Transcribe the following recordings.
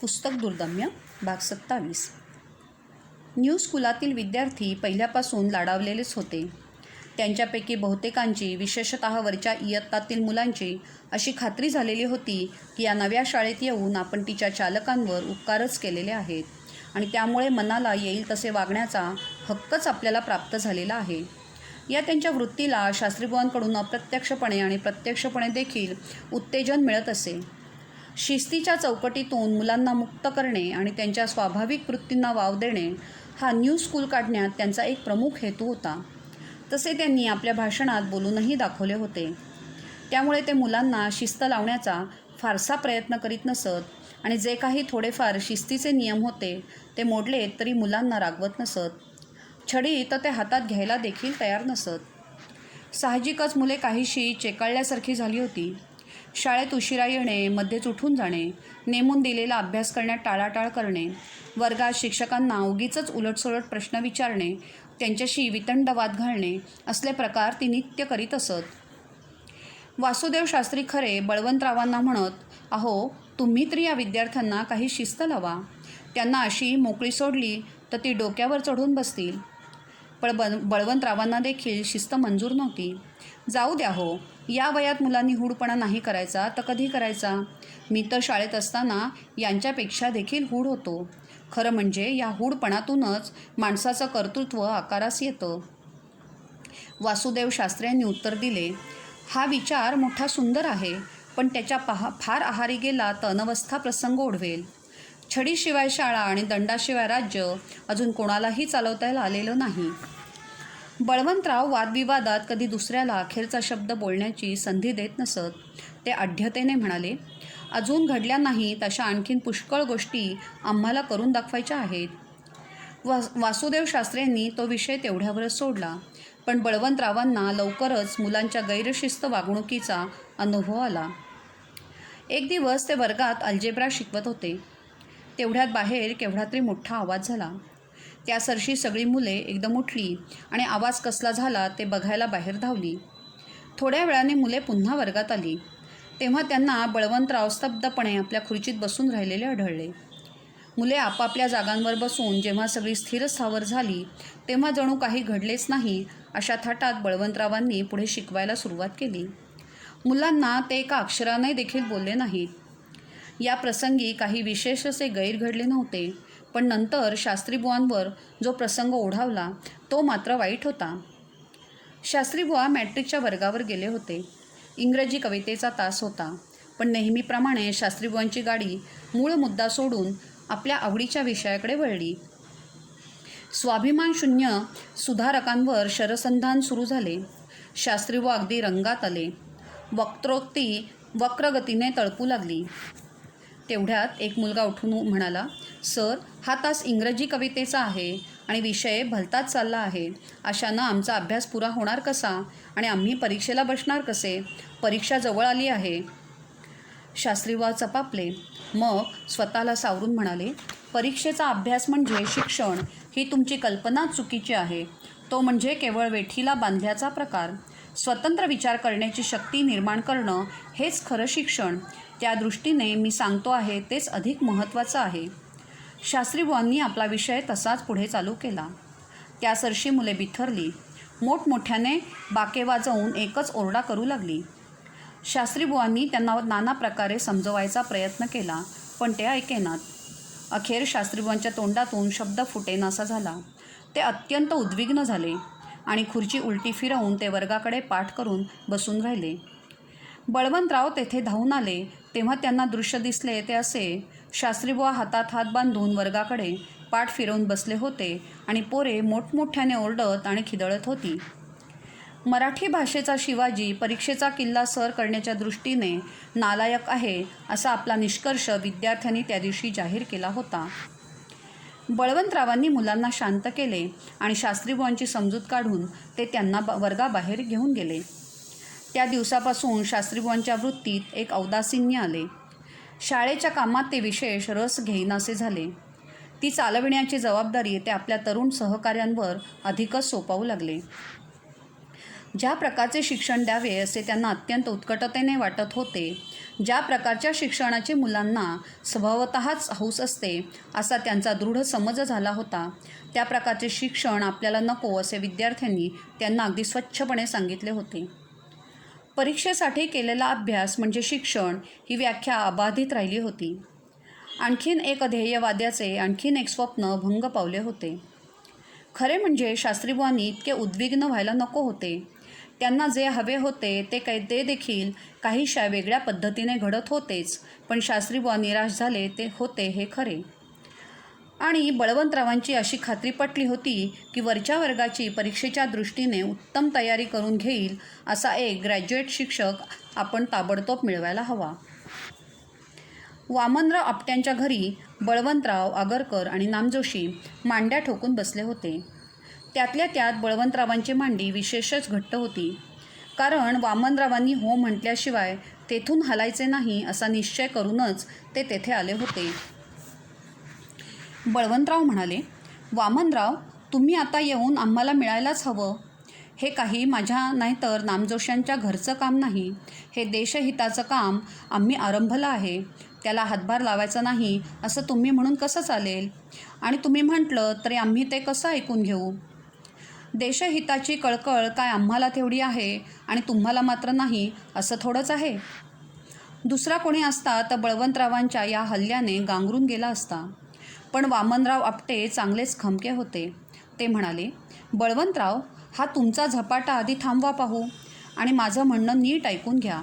पुस्तक दुर्दम्य भाग 27. न्यू स्कूलातील विद्यार्थी पहिल्यापासून लाडावलेलेच होते. त्यांच्यापैकी बहुतेकांची, विशेषतः वरच्या इयत्तातील मुलांची अशी खात्री झालेली होती की या नव्या शाळेत येऊन आपण तिच्या चालकांवर उपकारच केलेले आहेत आणि त्यामुळे मनाला येईल तसे वागण्याचा हक्कच आपल्याला प्राप्त झालेला आहे. या त्यांच्या वृत्तीला शास्त्रीबुवांकडून अप्रत्यक्षपणे आणि प्रत्यक्षपणे देखील उत्तेजन मिळत असे. शिस्तीच्या चौकटीतून मुलांना मुक्त करणे आणि त्यांच्या स्वाभाविक वृत्तींना वाव देणे हा न्यू स्कूल काढण्यात त्यांचा एक प्रमुख हेतू होता. तसे त्यांनी आपल्या भाषणात बोलूनही दाखवले होते. त्यामुळे ते मुलांना शिस्त लावण्याचा फारसा प्रयत्न करीत नसत आणि जे काही थोडेफार शिस्तीचे नियम होते ते मोडले तरी मुलांना रागवत नसत. छडी तर ते हातात घ्यायला देखील तयार नसत. साहजिकच मुले काहीशी चेकाळल्यासारखी झाली होती. शाळेत उशिरा येणे, मध्येच उठून जाणे, नेमून दिलेला अभ्यास करण्यात टाळाटाळ करणे, वर्गात शिक्षकांना उगीचच उलटसुलट प्रश्न विचारणे, त्यांच्याशी वितंड वाद घालणे असले प्रकार ती नित्य करीत असत. वासुदेव शास्त्री खरे बळवंतरावांना म्हणत, अहो तुम्ही तरी या विद्यार्थ्यांना काही शिस्त लावा. त्यांना अशी मोकळी सोडली तर ती डोक्यावर चढून बसतील. पण बळवंतरावांना देखील शिस्त मंजूर नव्हती. जाऊ द्या हो, या वयात मुलांनी हूडपणा नाही करायचा तर कधी करायचा. मी तर शाळेत असताना यांच्यापेक्षा देखील हूड होतो. खरं म्हणजे या हूडपणातूनच माणसाचं कर्तृत्व आकारास येतं. वासुदेव शास्त्र्यांनी उत्तर दिले, हा विचार मोठा सुंदर आहे, पण त्याच्या फार आहारी गेला तर अनवस्था प्रसंग ओढवेल. छडीशिवाय शाळा आणि दंडाशिवाय राज्य अजून कोणालाही चालवता आलेलं नाही. बळवंतराव वादविवादात कधी दुसऱ्याला अखेरचा शब्द बोलण्याची संधी देत नसत. ते आढ्यतेने म्हणाले, अजून घडल्या नाहीत अशा आणखीन पुष्कळ गोष्टी आम्हाला करून दाखवायच्या आहेत. वासुदेव शास्त्र्यांनी तो विषय तेवढ्यावरच सोडला. पण बळवंतरावांना लवकरच मुलांच्या गैरशिस्त वागणुकीचा अनुभव आला. एक दिवस ते वर्गात अल्जेब्रा शिकवत होते. तेवढ्यात बाहेर केवढा तरी मोठा आवाज झाला. त्यासरशी सगळी मुले एकदम उठली आणि आवाज कसला झाला ते बघायला बाहेर धावली. थोड्या वेळाने मुले पुन्हा वर्गात आली. तेव्हा त्यांना बळवंतराव स्तब्धपणे आपल्या खुर्चीत बसून राहिलेले आढळले. मुले आपापल्या जागांवर बसून जेव्हा सगळी स्थिरस्थावर झाली तेव्हा जणू काही घडलेच नाही अशा थाटात बळवंतरावांनी पुढे शिकवायला सुरुवात केली. मुलांना ते एका अक्षराने देखील बोलले नाहीत. या प्रसंगी काही विशेष असे गैर घडले नव्हते, पण नंतर शास्त्रीबुवांवर जो प्रसंग ओढावला तो मात्र वाईट होता. शास्त्रीबुवा मॅट्रिकच्या वर्गावर गेले होते. इंग्रजी कवितेचा तास होता, पण नेहमीप्रमाणे शास्त्रीबुवांची गाडी मूळ मुद्दा सोडून आपल्या आवडीच्या विषयाकडे वळली. स्वाभिमानशून्य सुधारकांवर शरसंधान सुरू झाले. शास्त्रीबुवा अगदी रंगात आले. वक्रोक्ती वक्रगतीने तळपू लागली. तेवढ्यात एक मुलगा उठून म्हणाला, सर, हा तास इंग्रजी कवितेचा आहे आणि विषय भलताच चालला आहे. अशानं आमचा अभ्यास पुरा होणार कसा आणि आम्ही परीक्षेला बसणार कसे? परीक्षा जवळ आली आहे. शास्त्रीबुवा चपापले. मग स्वतःला सावरून म्हणाले, परीक्षेचा अभ्यास म्हणजे शिक्षण ही तुमची कल्पना चुकीची आहे. तो म्हणजे केवळ वेठीला बांधल्याचा प्रकार. स्वतंत्र विचार करण्याची शक्ती निर्माण करणं हेच खरं शिक्षण. त्या दृष्टीने मी सांगतो आहे तेच अधिक महत्त्वाचं आहे. शास्त्रीबुवांनी आपला विषय तसाच पुढे चालू केला. त्यासरशी मुले बिथरली. मोठमोठ्याने बाके वाजवून एकच ओरडा करू लागली. शास्त्रीबुवांनी त्यांना नाना प्रकारे समजवायचा प्रयत्न केला, पण ते ऐकेनात. अखेर शास्त्रीबुवांच्या तोंडातून शब्द फुटेनासा झाला. ते अत्यंत उद्विग्न झाले आणि खुर्ची उलटी फिरवून ते वर्गाकडे पाठ करून बसून राहिले. बळवंतराव तेथे धावून आले तेव्हा त्यांना दृश्य दिसले ते असे. शास्त्रीबुवा हातात हात बांधून वर्गाकडे पाठ फिरवून बसले होते आणि पोरे मोठमोठ्याने ओरडत आणि खिदळत होती. मराठी भाषेचा शिवाजी परीक्षेचा किल्ला सर करण्याच्या दृष्टीने नालायक आहे असा आपला निष्कर्ष विद्यार्थ्यांनी त्या दिवशी जाहीर केला होता. बळवंतरावांनी मुलांना शांत केले आणि शास्त्रीबुवांची समजूत काढून ते त्यांना वर्गाबाहेर घेऊन गेले. त्या दिवसापासून शास्त्रीबुवांच्या वृत्तीत एक औदासिन्य आले. शाळेच्या कामात ते विशेष रस घेईनासे झाले. ती चालविण्याची जबाबदारी ते आपल्या तरुण सहकाऱ्यांवर अधिकच सोपवू लागले. ज्या प्रकारचे शिक्षण द्यावे असे त्यांना अत्यंत उत्कटतेने वाटत होते, ज्या प्रकारच्या शिक्षणाची मुलांना स्वभावतःच हौस असते असा त्यांचा दृढ समज झाला होता, त्या प्रकारचे शिक्षण आपल्याला नको असे विद्यार्थ्यांनी त्यांना अगदी स्वच्छपणे सांगितले होते. परीक्षेसाठी केलेला अभ्यास म्हणजे शिक्षण ही व्याख्या अबाधित राहिली होती. आणखीन एक ध्येयवाद्याचे आणखीन एक स्वप्न भंग पावले होते. खरे म्हणजे शास्त्रीबुवांनी इतके उद्विग्न व्हायला नको होते. त्यांना जे हवे होते ते देखील काहीशा वेगळ्या पद्धतीने घडत होतेच, पण शास्त्रीबुवा निराश झाले ते होते हे खरे. आणि बळवंतरावांची अशी खात्री पटली होती की वरच्या वर्गाची परीक्षेच्या दृष्टीने उत्तम तयारी करून घेईल असा एक ग्रॅज्युएट शिक्षक आपण ताबडतोब मिळवायला हवा. वामनराव आपट्यांच्या घरी बळवंतराव, आगरकर आणि नामजोशी मांड्या ठोकून बसले होते. त्यातल्या त्यात बळवंतरावांची मांडी विशेषच घट्ट होती, कारण वामनरावांनी हो म्हटल्याशिवाय तेथून हलायचे नाही असा निश्चय करूनच ते तेथे आले होते. बळवंतराव म्हणाले, वामनराव, तुम्ही आता येऊन आम्हाला मिळायलाच हवं. हे काही माझ्या नाहीतर नामजोशांच्या घरचं काम नाही. हे देशहिताचं काम आम्ही आरंभलं आहे. त्याला हातभार लावायचा नाही असं तुम्ही म्हणून कसं चालेल? आणि तुम्ही म्हटलं तरी आम्ही ते कसं ऐकून घेऊ? देशहिताची कळकळ काय आम्हाला तेवढी आहे आणि तुम्हाला मात्र नाही असं थोडंच आहे? दुसरा कोणी असता तर बळवंतरावांच्या या हल्ल्याने गांगरून गेला असता. पण वामनराव आपटे चांगलेच खमके होते. ते म्हणाले, बळवंतराव, हा तुमचा झपाटा आधी थांबवा पाहू आणि माझं म्हणणं नीट ऐकून घ्या.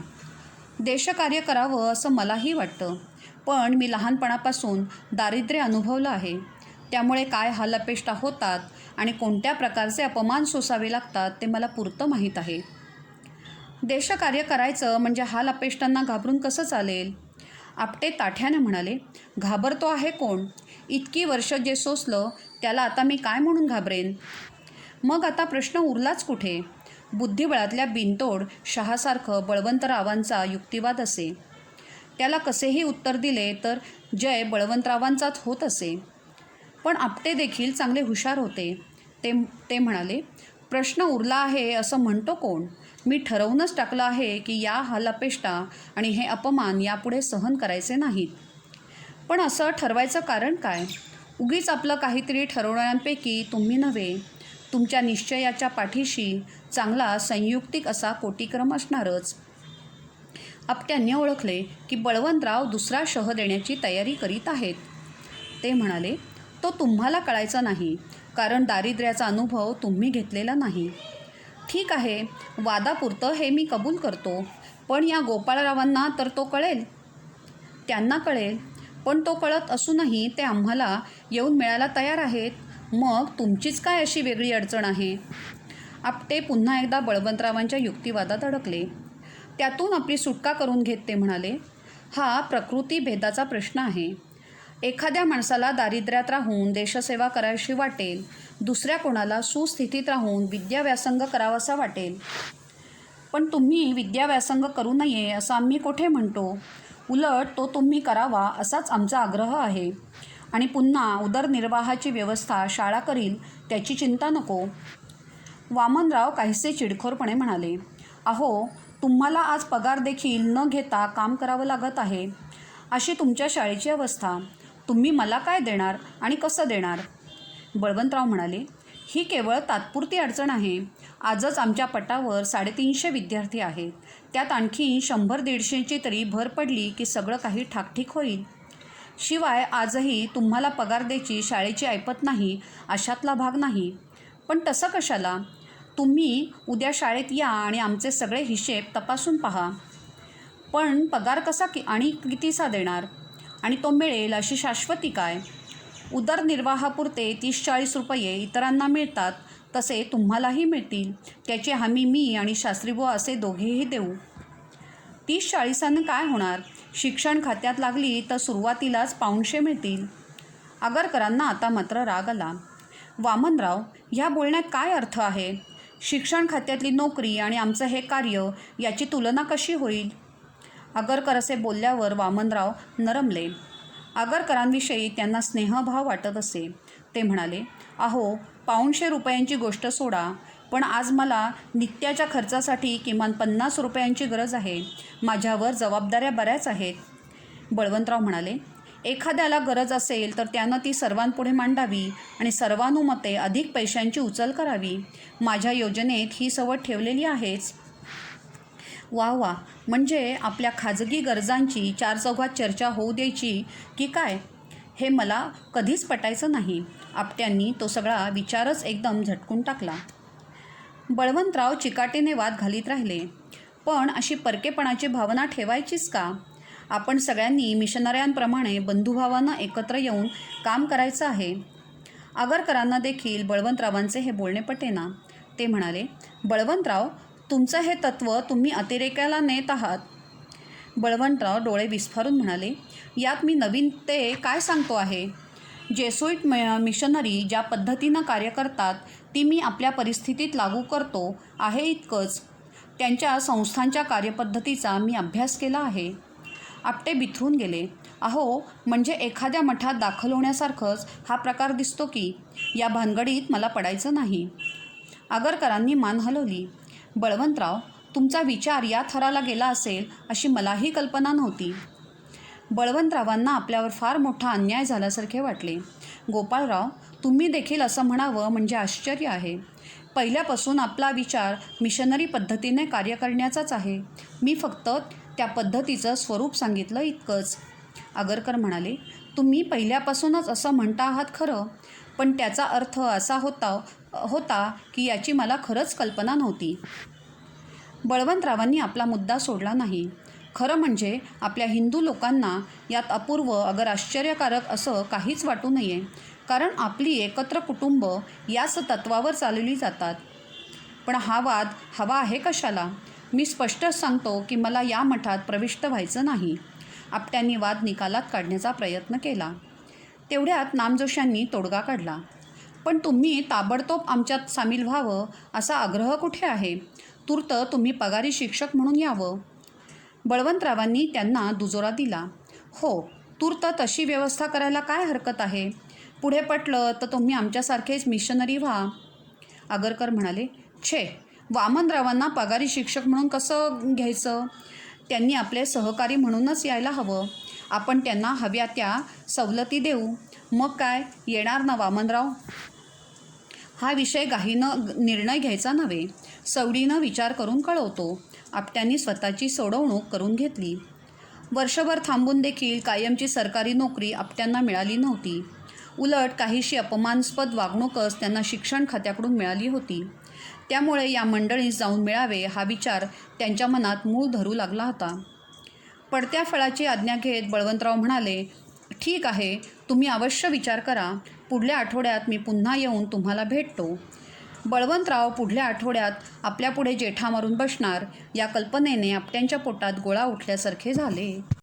देशकार्य करावं असं मलाही वाटतं, पण मी लहानपणापासून दारिद्र्य अनुभवलं आहे. त्यामुळे काय हालअपेष्टा होतात आणि कोणत्या प्रकारचे अपमान सोसावे लागतात ते मला पुरतं माहीत आहे. देशकार्य करायचं म्हणजे हालअपेष्टांना घाबरून कसं चालेल? आपटे ताठ्याने म्हणाले, घाबरतो आहे कोण? इतकी वर्ष जे सोसलं त्याला आता मी काय म्हणून घाबरेन? मग आता प्रश्न उरलाच कुठे? बुद्धिबळातल्या बिनतोड शहासारखं बळवंतरावांचा युक्तिवाद असे. त्याला कसेही उत्तर दिले तर जय बळवंतरावांचाच होत असे. पण आपटे देखील चांगले हुशार होते. ते म्हणाले, प्रश्न उरला आहे असं म्हणतो कोण? मी ठरवूनच टाकलं आहे की या हालअपेष्टा आणि हे अपमान यापुढे सहन करायचे नाहीत. पण असं ठरवायचं कारण काय? उगीच आपलं काहीतरी ठरवणाऱ्यांपैकी तुम्ही नव्हे. तुमच्या निश्चयाच्या पाठीशी चांगला संयुक्तिक असा कोटीक्रम असणारच. आपट्यांनी ओळखले की बळवंतराव दुसरा शह देण्याची तयारी करीत आहेत. ते म्हणाले, तो तुम्हाला कळायचा नाही, कारण दारिद्र्याचा अनुभव तुम्ही घेतलेला नाही. ठीक आहे, वादापुरतं हे मी कबूल करतो, पण या गोपाळरावांना तर तो कळेल. त्यांना कळेल, पण तो कळत असूनही ते आम्हाला येऊन मिळायला तयार आहेत. मग तुमचीच काय अशी वेगळी अडचण आहे? आपटे पुन्हा एकदा बळवंतरावांच्या युक्तिवादात अडकले. त्यातून आपली सुटका करून घेत ते म्हणाले, हा प्रकृतीभेदाचा प्रश्न आहे. एखाद्या माणसाला दारिद्र्यात राहून देशसेवा करावीशी वाटेल, दुसऱ्या कोणाला सुस्थितीत राहून विद्याव्यासंग करावासा वाटेल. पण तुम्ही विद्याव्यासंग करू नये असं आम्ही कोठे म्हणतो? उलट तो तुम्ही करावा असाच आमचा आग्रह आहे. आणि पुन्हा उदरनिर्वाहाची व्यवस्था शाळा करील त्याची चिंता नको. वामनराव काहीसे चिडखोरपणे म्हणाले, अहो, तुम्हाला आज पगार देखील न घेता काम करावं लागत आहे. अशी तुमच्या शाळेची अवस्था. तुम्ही मला काय देणार आणि कसं देणार? बळवंतराव म्हणाले, ही केवळ तात्पुरती अडचण आहे. आजच आमच्या पटावर 350 विद्यार्थी आहेत. त्यात आणखी 100-150ची तरी भर पडली की सगळं काही ठाकठीक होईल. शिवाय आजही तुम्हाला पगार द्यायची शाळेची ऐपत नाही अशातला भाग नाही. पण तसं कशाला? तुम्ही उद्या शाळेत या आणि आमचे सगळे हिशेब तपासून पहा. पण पगार कसा आणि कितीसा देणार? आणि तो मिळेल अशी शाश्वती काय? उदरनिर्वाहापुरते 30-40 रुपये इतरांना मिळतात तसे तुम्हालाही मिळतील. त्याची हमी मी आणि शास्त्रीबुवा असे दोघेही देऊ. 30-40 काय होणार? शिक्षण खात्यात लागली तर सुरुवातीलाच 500 मिळतील. आगरकरांना आता मात्र राग आला. वामनराव, ह्या बोलण्यात काय अर्थ आहे? शिक्षण खात्यातली नोकरी आणि आमचं हे कार्य याची तुलना कशी होईल? आगरकर असे बोलल्यावर वामनराव नरमले. आगरकरांविषयी त्यांना स्नेहभाव वाटत असे. ते म्हणाले, अहो, 500 रुपयांची गोष्ट सोडा. पण आज मला नित्याच्या खर्चासाठी किमान 50 रुपयांची गरज आहे. माझ्यावर जबाबदाऱ्या बऱ्याच आहेत. बळवंतराव म्हणाले, एखाद्याला गरज असेल तर त्यानं ती सर्वांपुढे मांडावी आणि सर्वानुमते अधिक पैशांची उचल करावी. माझ्या योजनेत ही सवड ठेवलेली आहेच. वा वा, म्हणजे आपल्या खाजगी गरजांची चारचौघात चर्चा होऊ द्यायची की काय? हे मला कधीच पटायचं नाही. आपट्यांनी तो सगळा विचारच एकदम झटकून टाकला. बळवंतराव चिकाटीने वाद घालीत राहिले, पण अशी परकेपणाची भावना ठेवायचीच का? आपण सगळ्यांनी मिशनऱ्यांप्रमाणे बंधुभावानं एकत्र येऊन काम करायचं आहे. आगरकरांना देखील बळवंतरावांचे हे बोलणे पटेना. ते म्हणाले, बळवंतराव, तुमचं हे तत्त्व तुम्ही अतिरेकाला नेत आहात. बळवंतराव डोळे विस्फारून म्हणाले, यात मी नवीन ते काय सांगतो आहे? जेसुईट मिशनरी ज्या पद्धतीनं कार्य करतात ती मी आपल्या परिस्थितीत लागू करतो आहे इतकंच. त्यांच्या संस्थांच्या कार्यपद्धतीचा मी अभ्यास केला आहे. आपटे बिथरून गेले. अहो, म्हणजे एखाद्या मठात दाखल होण्यासारखंच हा प्रकार दिसतो की. या भानगडीत मला पडायचं नाही. आगरकरांनी मान हलवली. बळवंतराव, तुमचा विचार या थराला गेला असेल अशी मलाही कल्पना नव्हती. बळवंतरावांना आपल्यावर फार मोठा अन्याय झाल्यासारखे वाटले. गोपाळराव, तुम्ही देखील असं म्हणावं म्हणजे आश्चर्य आहे. पहिल्यापासून आपला विचार मिशनरी पद्धतीने कार्य करण्याचाच आहे. मी फक्त त्या पद्धतीचं स्वरूप सांगितलं इतकंच. आगरकर म्हणाले, तुम्ही पहिल्यापासूनच असं म्हणता आहात खरं, पण त्याचा अर्थ असा होता की याची मला खरंच कल्पना नव्हती. बळवंतरावांनी आपला मुद्दा सोडला नाही. खरं म्हणजे आपल्या हिंदू लोकांना यात अपूर्व अगर आश्चर्यकारक असं काहीच वाटू नये, कारण आपली एकत्र कुटुंब याच तत्वावर चालवली जातात. पण हा वाद हवा आहे कशाला? मी स्पष्टच सांगतो की मला या मठात प्रविष्ट व्हायचं नाही. आपट्यांनी वाद निकालात काढण्याचा प्रयत्न केला. तेवढ्यात नामजोशांनी तोडगा काढला. पण तुम्ही ताबडतोब आमच्यात सामील व्हावं असा आग्रह कुठे आहे? तूर्त तुम्ही पगारी शिक्षक म्हणून यावं. बळवंतरावांनी त्यांना दुजोरा दिला. हो, तूर्त तशी व्यवस्था करायला काय हरकत आहे? पुढे पटलं तर तुम्ही आमच्यासारखेच मिशनरी व्हा. आगरकर म्हणाले, छे, वामनरावांना पगारी शिक्षक म्हणून कसं घ्यायचं? त्यांनी आपले सहकारी म्हणूनच यायला हवं. आपण त्यांना हव्या त्या सवलती देऊ. मग काय, येणार ना वामनराव? हा विषय घाईनं निर्णय घ्यायचा नव्हे, सवडीनं विचार करून कळवतो. आपट्यांनी स्वतःची सोडवणूक करून घेतली. वर्षभर थांबून देखील कायमची सरकारी नोकरी आपट्यांना मिळाली नव्हती. उलट काहीशी अपमानास्पद वागणूकच त्यांना शिक्षण खात्याकडून मिळाली होती. त्यामुळे या मंडळीत जाऊन मिळावे हा विचार त्यांच्या मनात मूळ धरू लागला होता. पडत्या फळाची आज्ञा घेत बळवंतराव म्हणाले, ठीक आहे, तुम्ही अवश्य विचार करा. पुढल्या आठवड्यात मी पुन्हा येऊन तुम्हाला भेटतो. बळवंतराव पुढल्या आठवड्यात आपल्यापुढे जेठा मारून बसणार या कल्पनेने आपट्यांच्या पोटात गोळा उठल्यासारखे झाले.